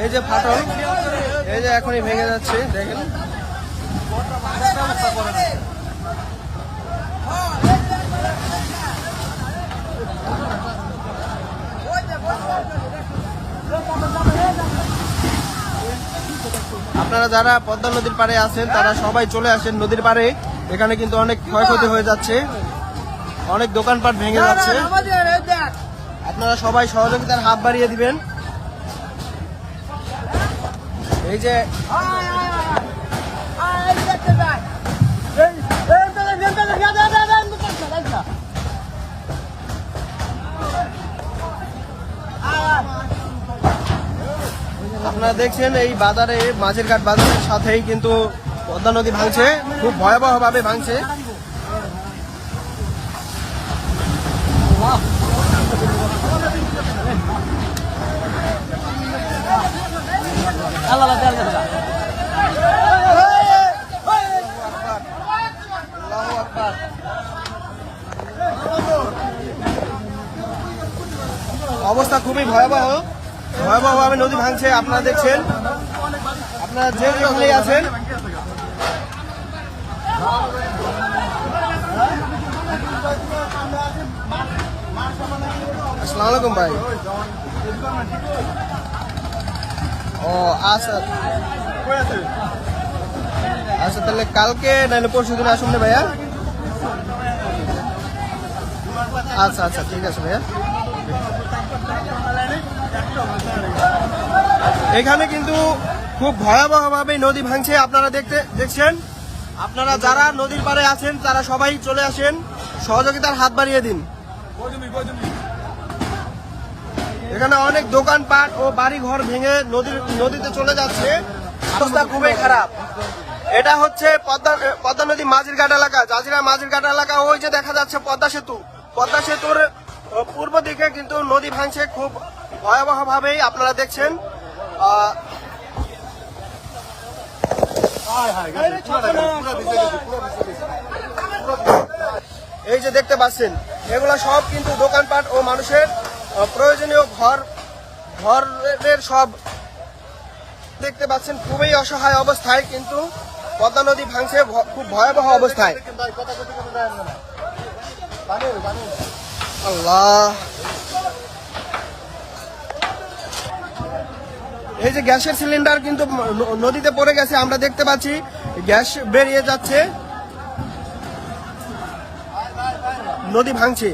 এই যে ফাটল, এই যে এখনই ভেঙে যাচ্ছে, দেখেন। আপনারা যারা পদ্মা নদীর পাড়ে আছেন তারা সবাই চলে আসেন নদীর পাড়ে। এখানে কিন্তু অনেক ক্ষয়ক্ষতি হয়ে যাচ্ছে, অনেক দোকানপাট ভেঙে যাচ্ছে। আপনারা সবাই সহযোগিতার হাত বাড়িয়ে দিবেন। এই যে আপনারা দেখছেন এই বাজারে, মাঝের ঘাট বাজারের সাথেই কিন্তু পদ্মা নদী ভাঙছে, খুব ভয়াবহ ভাবে ভাঙছে। অবস্থা খুবই ভয়াবহ, ভয়াবহভাবে নদী ভাঙছে। আপনারা দেখছেন, আপনারা যে যেখানেই আছেন। আসসালামু আলাইকুম ভাই। ও আচ্ছা আচ্ছা, তাহলে কালকে নাহলে পরশু দিন আসুন না ভাইয়া। আচ্ছা আচ্ছা, ঠিক আছে ভাইয়া। এখানে কিন্তু খুব ভয়াবহভাবে নদী ভাঙছে, আপনারা দেখছেন। আপনারা যারা নদীর পাড়ে আছেন তারা সবাই চলে আসেন, সহযোগিতার হাত বাড়িয়ে দিন। এখানে অনেক দোকানপাট ও বাড়ি ঘর ভেঙে নদীতে চলে যাচ্ছে, অবস্থা খুবই খারাপ। এটা হচ্ছে পদ্মা নদী মাঝিরঘাট এলাকা, জাজিরা মাঝিরঘাট এলাকা। ওই যে দেখা যাচ্ছে পদ্মা সেতু, পদ্মা সেতুর পূর্ব দিকে কিন্তু নদী ভাঙছে খুব ভয়াবহ ভাবেই, আপনারা দেখছেন। এই যে দেখতে পাচ্ছেন, এগুলা সব কিন্তু দোকানপাট ও মানুষের প্রয়োজনীয় ঘরের সব দেখতে পাচ্ছেন। খুবই অসহায় অবস্থায় কিন্তু পদ্মা নদী ভাঙছে খুব ভয়াবহ অবস্থায়। আল্লাহ, এই যে গ্যাসের সিলিন্ডার কিন্তু নদীতে পড়ে গেছে, আমরা দেখতে পাচ্ছি গ্যাস বেরিয়ে যাচ্ছে, নদী ভাঙছে।